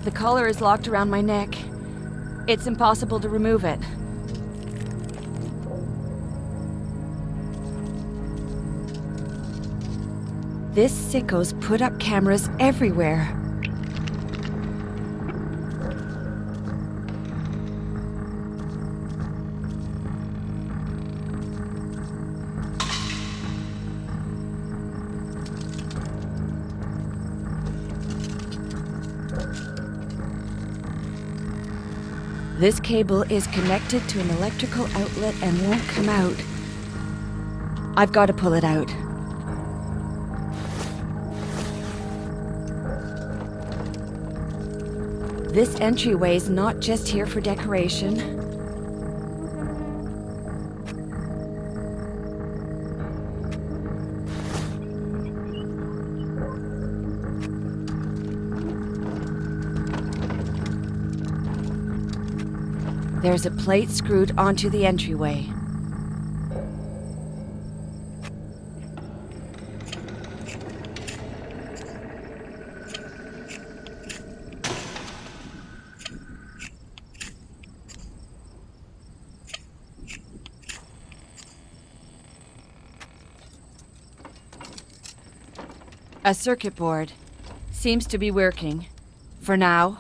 The collar is locked around my neck. It's impossible to remove it. This sicko's put up cameras everywhere. This cable is connected to an electrical outlet and won't come out. I've got to pull it out. This entryway is not just here for decoration. There's a plate screwed onto the entryway. A circuit board. Seems to be working. For now.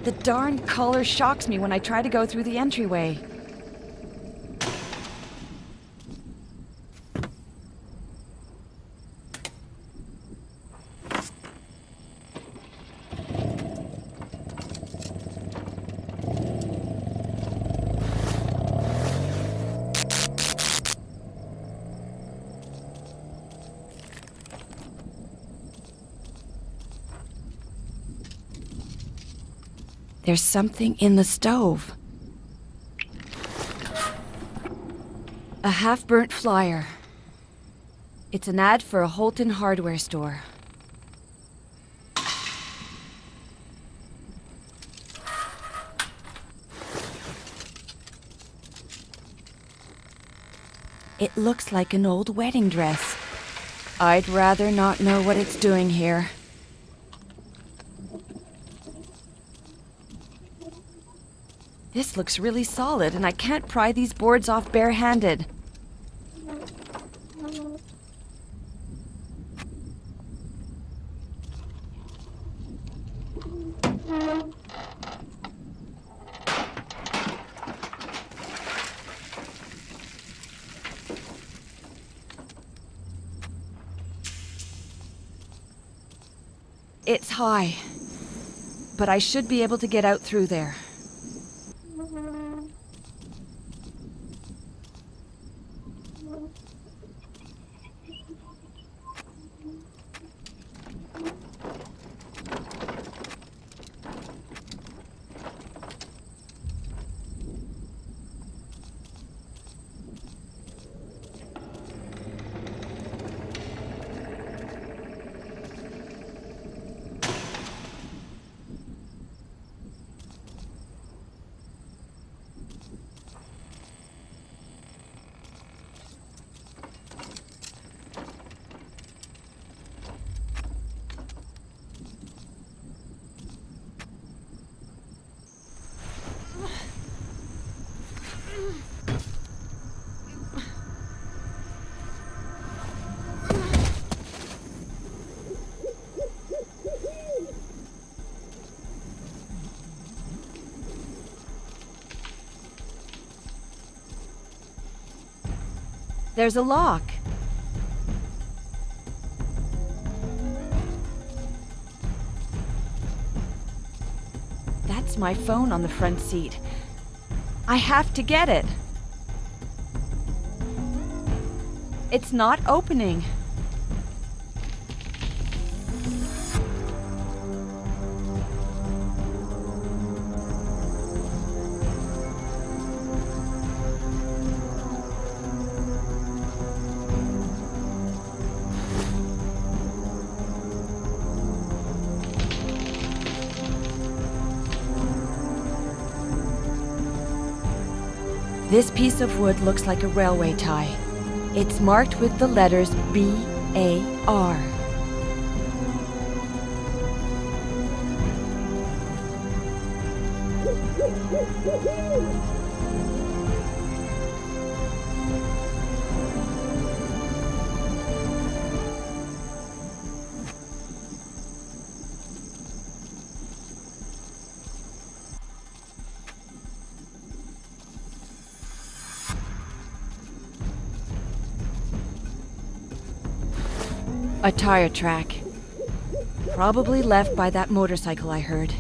The darn collar shocks me when I try to go through the entryway. There's something in the stove. A half-burnt flyer. It's an ad for a Holton hardware store. It looks like an old wedding dress. I'd rather not know what it's doing here. This looks really solid, and I can't pry these boards off bare-handed. It's high, but I should be able to get out through there. There's a lock. That's my phone on the front seat. I have to get it. It's not opening. This piece of wood looks like a railway tie. It's marked with the letters B-A-R. A tire track. Probably left by that motorcycle I heard.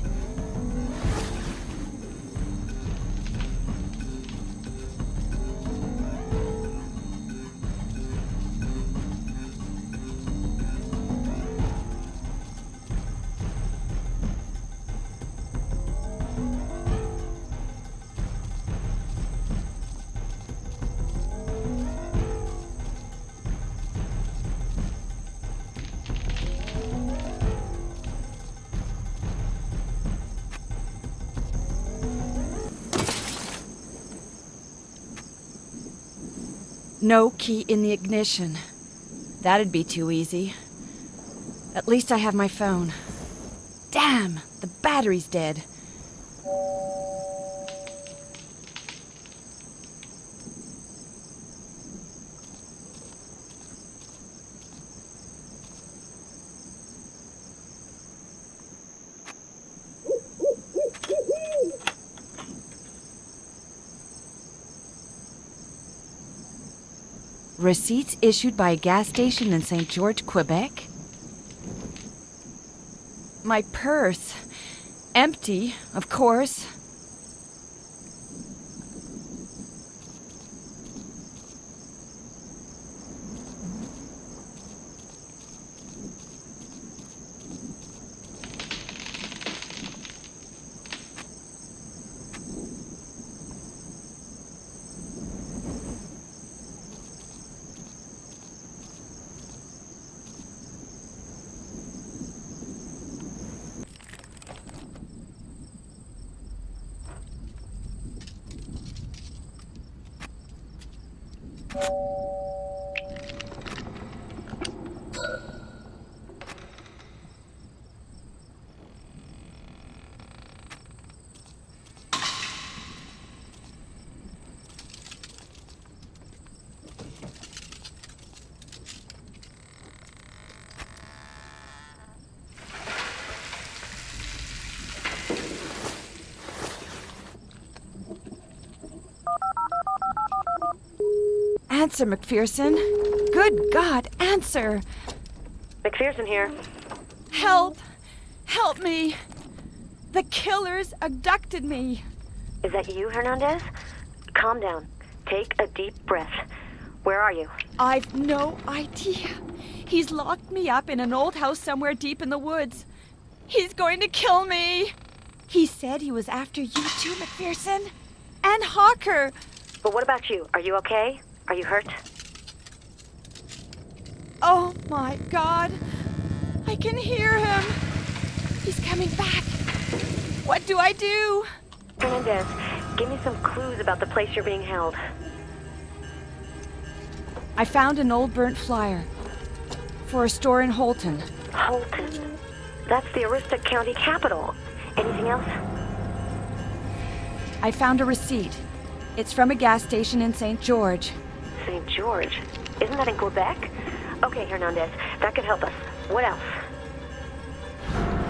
No key in the ignition. That'd be too easy. At least I have my phone. Damn, the battery's dead. Receipts issued by a gas station in St. George, Quebec? My purse. Empty, of course. Answer, McPherson. Good God, answer. McPherson here. Help! Help me! The killers abducted me. Is that you, Hernandez? Calm down. Take a deep breath. Where are you? I've no idea. He's locked me up in an old house somewhere deep in the woods. He's going to kill me. He said he was after you too, McPherson. And Hawker. But what about you? Are you okay? Are you hurt? Oh my God. I can hear him. He's coming back. What do I do? Hernandez, give me some clues about the place you're being held. I found an old burnt flyer for a store in Holton. Holton? That's the Aroostook County capital. Anything else? I found a receipt. It's from a gas station in St. George. St. George? Isn't that in Quebec? Okay, Hernandez, that could help us. What else?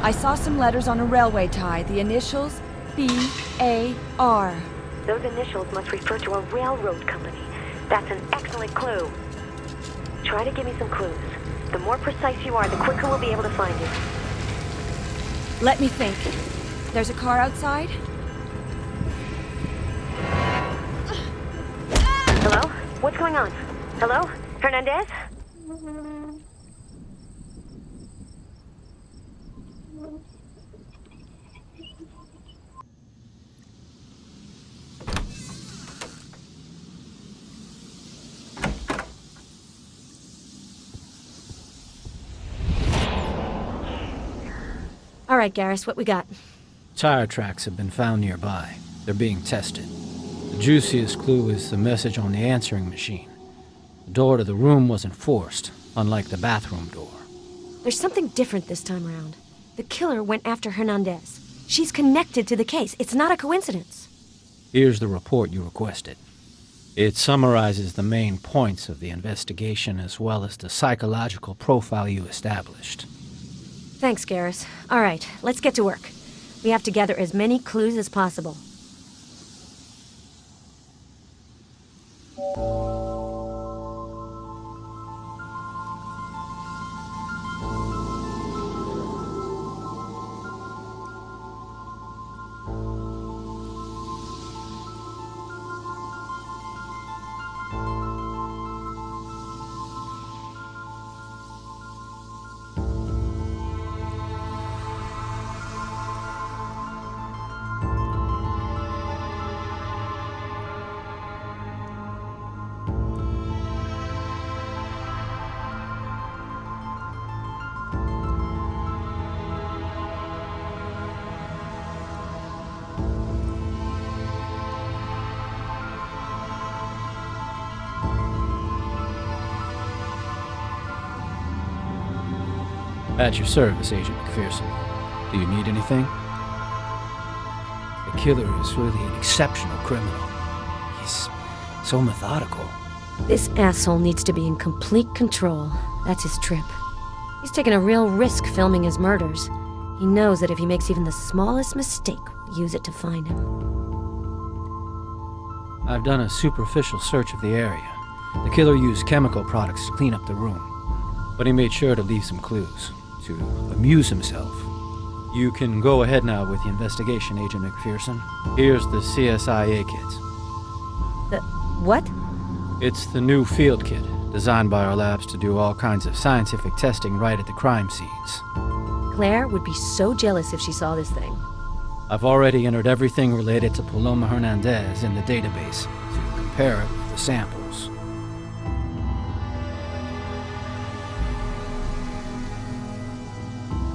I saw some letters on a railway tie, the initials B-A-R. Those initials must refer to a railroad company. That's an excellent clue. Try to give me some clues. The more precise you are, the quicker we'll be able to find you. Let me think. There's a car outside? Hello? What's going on? Hello? Hernandez? All right, Garrus, what we got? Tire tracks have been found nearby. They're being tested. The juiciest clue is the message on the answering machine. The door to the room wasn't forced, unlike the bathroom door. There's something different this time around. The killer went after Hernandez. She's connected to the case. It's not a coincidence. Here's the report you requested. It summarizes the main points of the investigation as well as the psychological profile you established. Thanks, Garrus. All right, let's get to work. We have to gather as many clues as possible. At your service, Agent McPherson. Do you need anything? The killer is really an exceptional criminal. He's so methodical. This asshole needs to be in complete control. That's his trip. He's taken a real risk filming his murders. He knows that if he makes even the smallest mistake, we'll use it to find him. I've done a superficial search of the area. The killer used chemical products to clean up the room, but he made sure to leave some clues, to amuse himself. You can go ahead now with the investigation, Agent McPherson. Here's the CSIA kit. The what? It's the new field kit, designed by our labs to do all kinds of scientific testing right at the crime scenes. Claire would be so jealous if she saw this thing. I've already entered everything related to Paloma Hernandez in the database to compare it with the samples.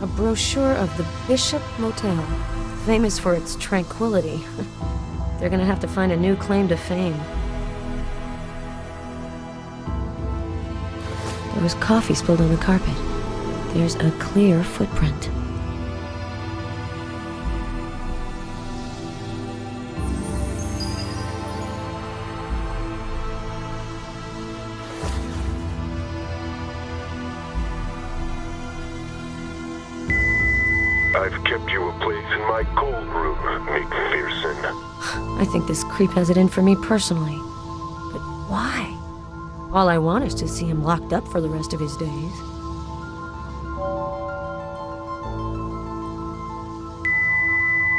A brochure of the Bishop Motel, famous for its tranquility. They're gonna have to find a new claim to fame. There was coffee spilled on the carpet. There's a clear footprint. I've kept you a place in my cold room, McPherson. I think this creep has it in for me personally. But why? All I want is to see him locked up for the rest of his days.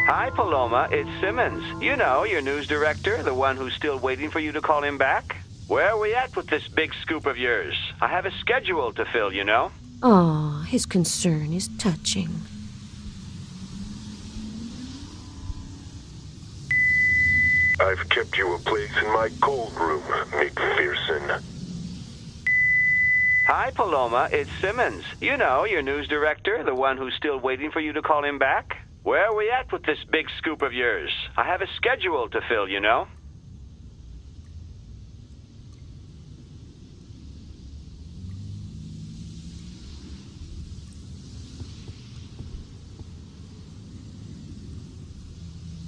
Hi, Paloma. It's Simmons. You know, your news director, the one who's still waiting for you to call him back. Where are we at with this big scoop of yours? I have a schedule to fill, you know. Aw, his concern is touching. I've kept you a place in my cold room, McPherson. Hi, Paloma. It's Simmons. You know, your news director, the one who's still waiting for you to call him back. Where are we at with this big scoop of yours? I have a schedule to fill, you know.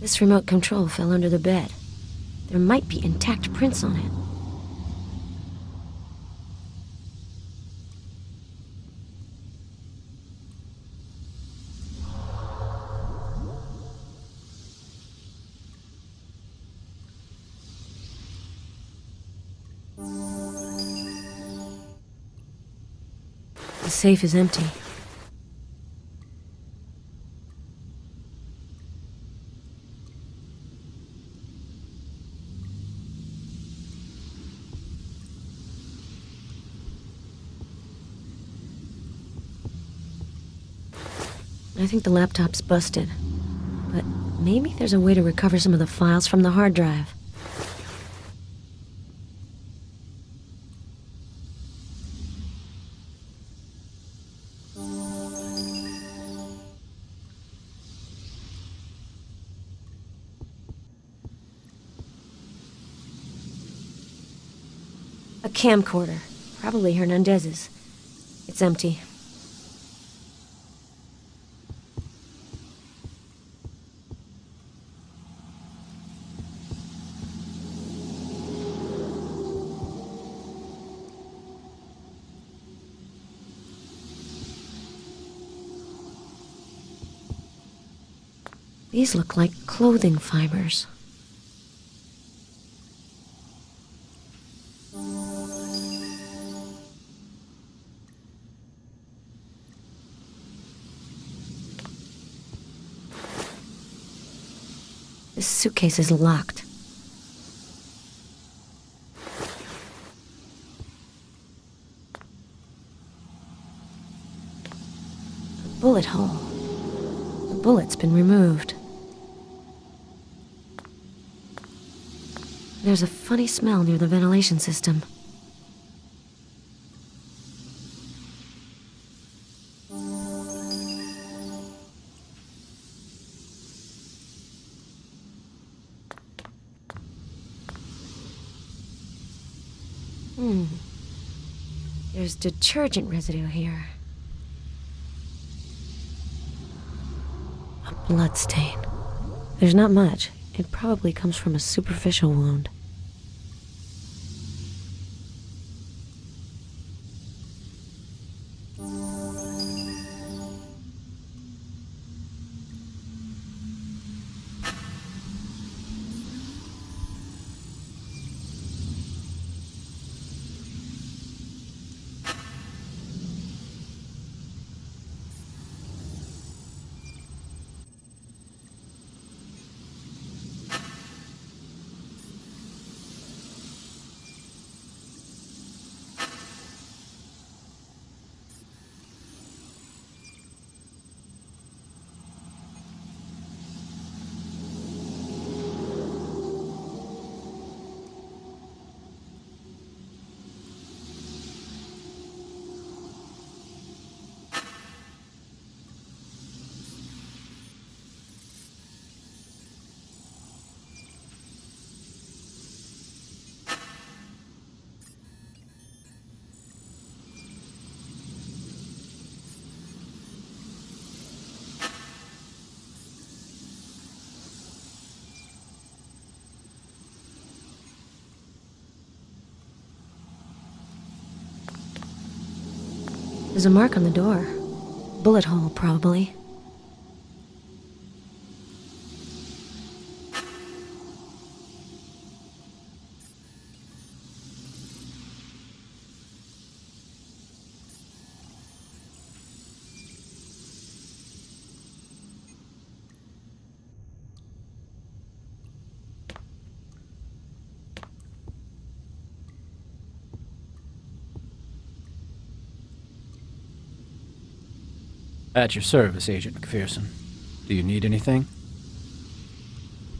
This remote control fell under the bed. There might be intact prints on it. The safe is empty. I think the laptop's busted. But maybe there's a way to recover some of the files from the hard drive. camcorder. Probably Hernandez's. It's empty. These look like clothing fibers. This suitcase is locked. A bullet hole. The bullet's been removed. There's a funny smell near the ventilation system. There's detergent residue here. A blood stain. There's not much. It probably comes from a superficial wound. There's a mark on the door. Bullet hole, probably. At your service, Agent McPherson. Do you need anything?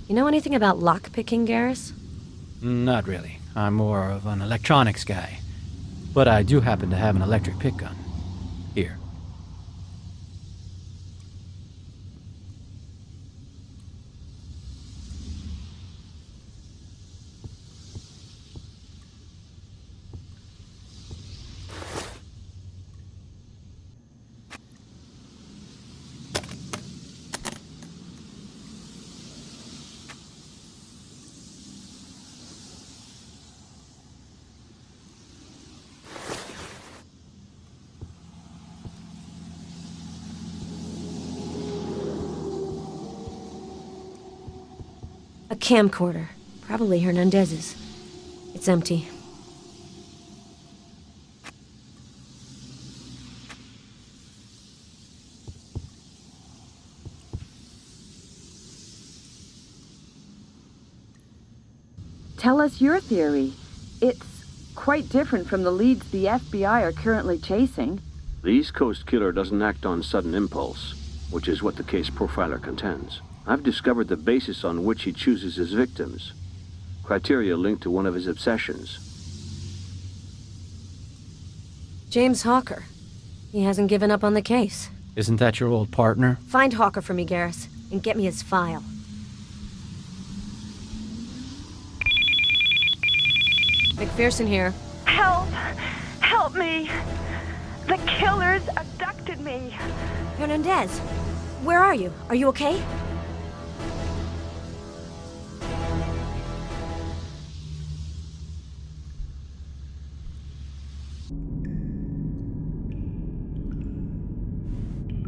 You know anything about lockpicking, Garrus? Not really. I'm more of an electronics guy. But I do happen to have an electric pick gun. Here. A camcorder. Probably Hernandez's. It's empty. Tell us your theory. It's quite different from the leads the FBI are currently chasing. The East Coast killer doesn't act on sudden impulse, which is what the case profiler contends. I've discovered the basis on which he chooses his victims. Criteria linked to one of his obsessions. James Hawker. He hasn't given up on the case. Isn't that your old partner? Find Hawker for me, Garrus, and get me his file. McPherson here. Help! Help me! The killers abducted me! Hernandez, where are you? Are you okay?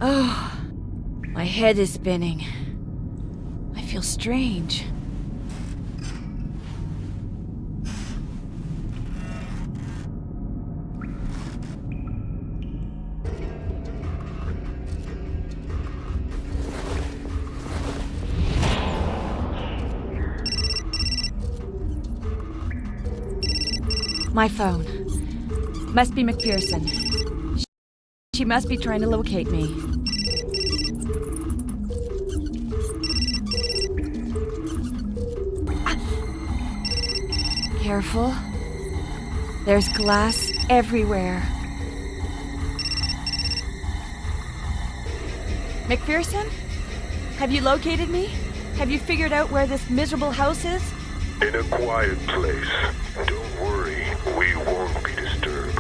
Oh, my head is spinning. I feel strange. My phone. Must be McPherson. She must be trying to locate me. Careful. There's glass everywhere. McPherson? Have you located me? Have you figured out where this miserable house is? In a quiet place. Don't worry, we won't be disturbed.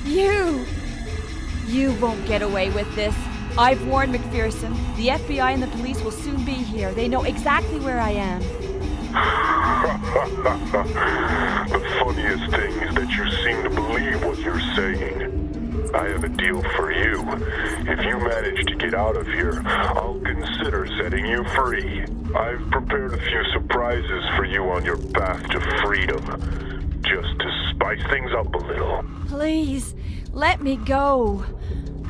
You won't get away with this. I've warned McPherson. The FBI and the police will soon be here. They know exactly where I am. The funniest thing is that you seem to believe what you're saying. I have a deal for you. If you manage to get out of here, I'll consider setting you free. I've prepared a few surprises for you on your path to freedom. Just to spice things up a little. Please, let me go.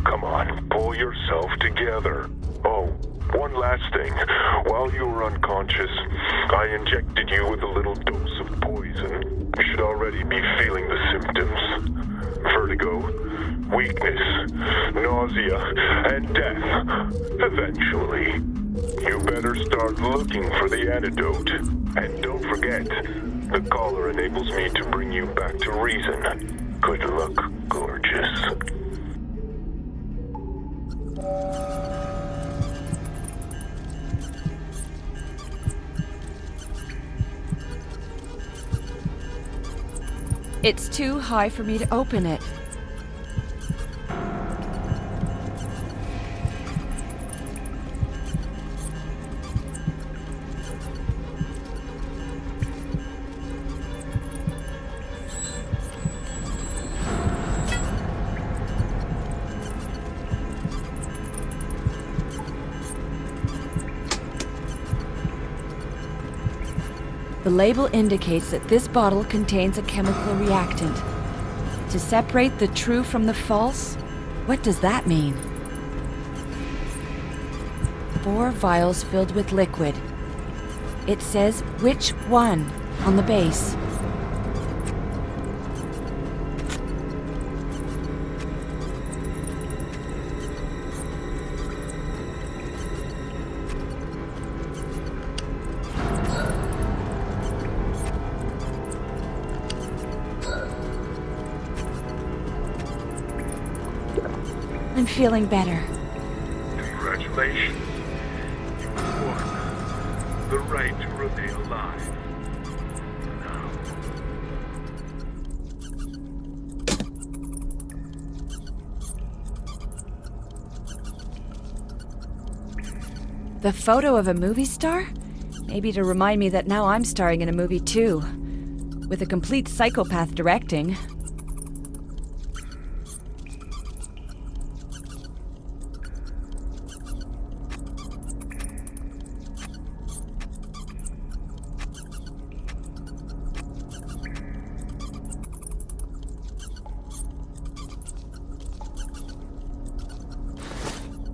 Come on, pull yourself together. Oh, one last thing. While you were unconscious, I injected you with a little dose of poison. You should already be feeling the symptoms. Vertigo, weakness, nausea, and death. Eventually. You better start looking for the antidote. And don't forget, the collar enables me to bring you back to reason. Good luck, gorgeous. It's too high for me to open it. The label indicates that this bottle contains a chemical reactant. To separate the true from the false? What does that mean? 4 vials filled with liquid. It says which one on the base. I'm feeling better. Congratulations. You won. The right to remain alive. Now. The photo of a movie star? Maybe to remind me that now I'm starring in a movie too. With a complete psychopath directing.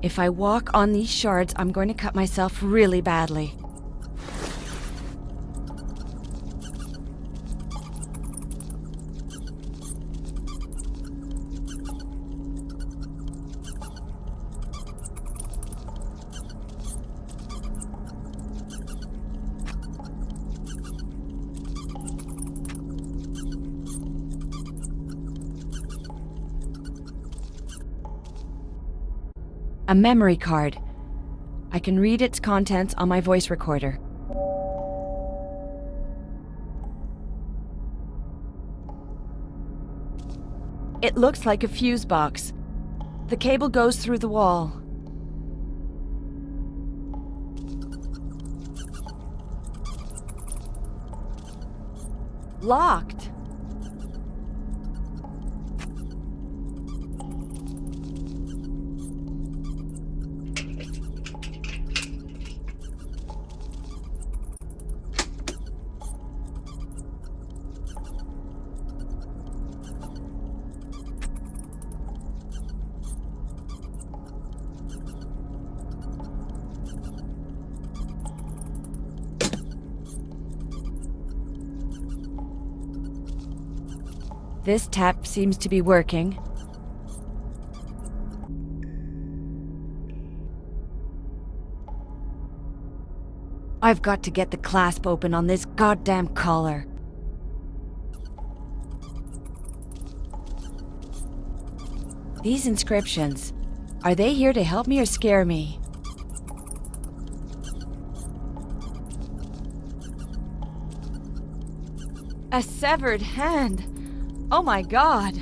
If I walk on these shards, I'm going to cut myself really badly. A memory card. I can read its contents on my voice recorder. It looks like a fuse box. The cable goes through the wall. Locked. This tap seems to be working. I've got to get the clasp open on this goddamn collar. These inscriptions, are they here to help me or scare me? A severed hand. Oh my god.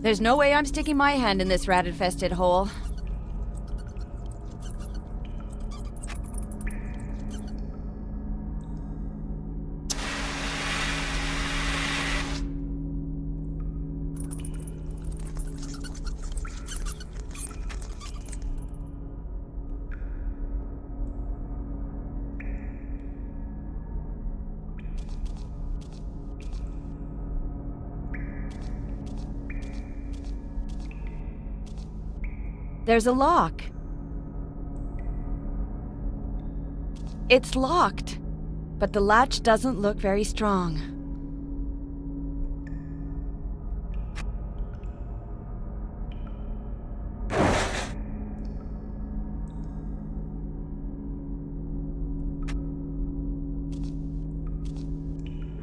There's no way I'm sticking my hand in this rat-infested hole. There's a lock. It's locked, but the latch doesn't look very strong.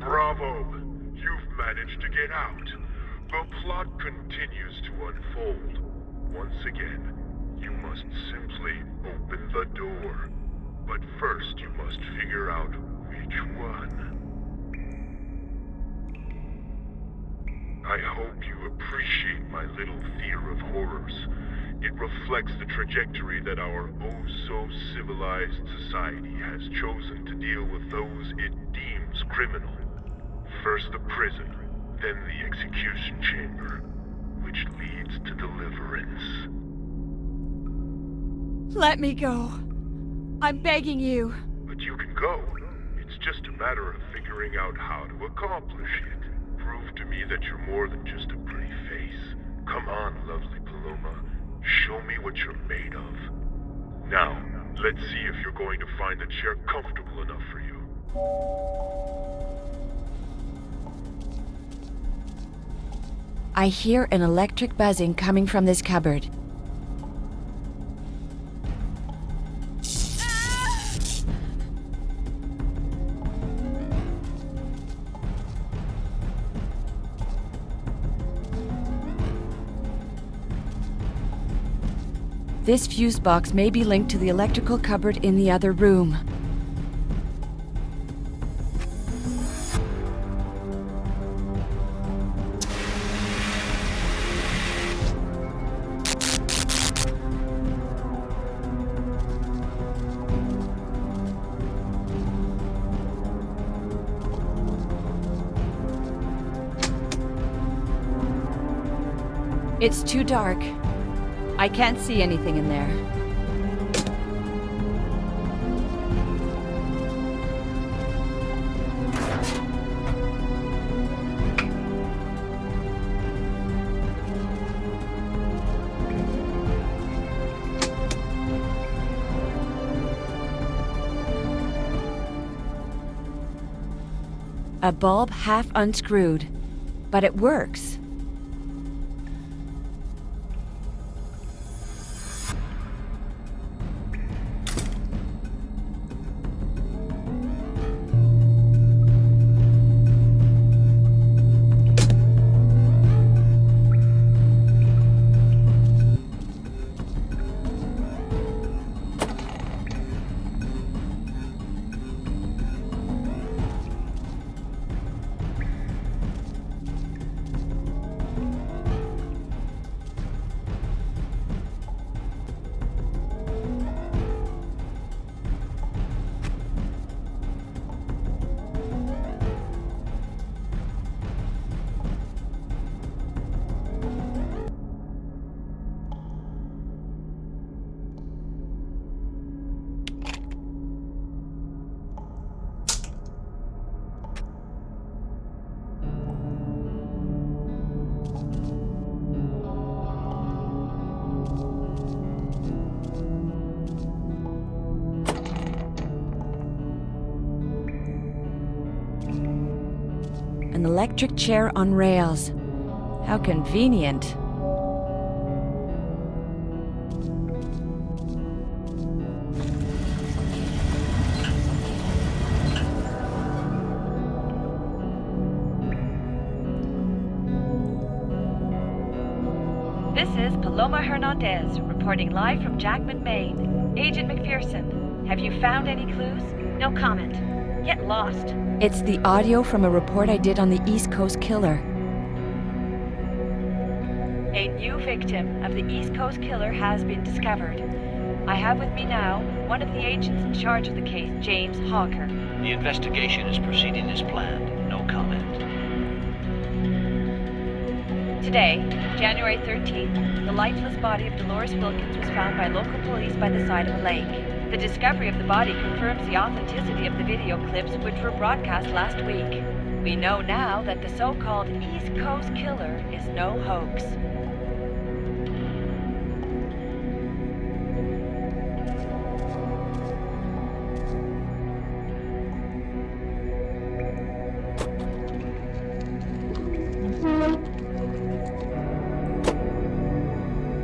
Bravo! You've managed to get out. The plot continues to unfold. Once again, you must simply open the door. But first you must figure out which one. I hope you appreciate my little theater of horrors. It reflects the trajectory that our oh-so-civilized society has chosen to deal with those it deems criminal. First the prison, then the execution chamber, which leads to deliverance. Let me go. I'm begging you. But you can go. It's just a matter of figuring out how to accomplish it. Prove to me that you're more than just a pretty face. Come on, lovely Paloma. Show me what you're made of. Now, let's see if you're going to find the chair comfortable enough for you. I hear an electric buzzing coming from this cupboard. This fuse box may be linked to the electrical cupboard in the other room. It's too dark. I can't see anything in there. A bulb half unscrewed, but it works. An electric chair on rails. How convenient. This is Paloma Hernandez, reporting live from Jackman, Maine. Agent McPherson, have you found any clues? No comment. Get lost. It's the audio from a report I did on the East Coast Killer. A new victim of the East Coast Killer has been discovered. I have with me now one of the agents in charge of the case, James Hawker. The investigation is proceeding as planned. No comment. Today, January 13th, the lifeless body of Dolores Wilkins was found by local police by the side of a lake. The discovery of the body confirms the authenticity of the video clips which were broadcast last week. We know now that the so-called East Coast Killer is no hoax.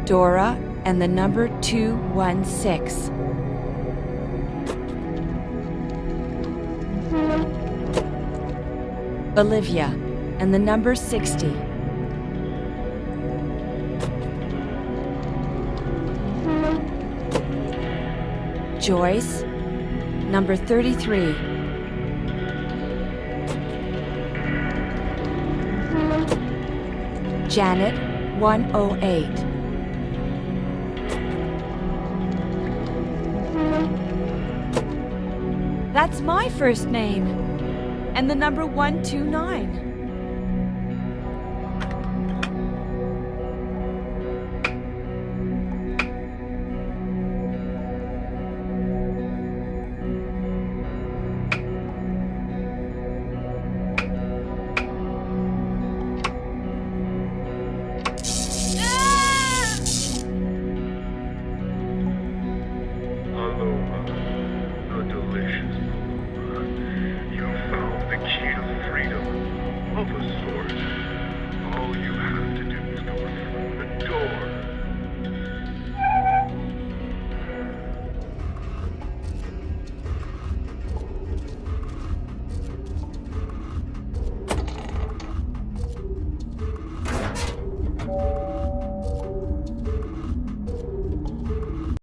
Dora and the number 216. Olivia and the number 60. Joyce, number 33. Janet, 108. That's my first name. And the number 129.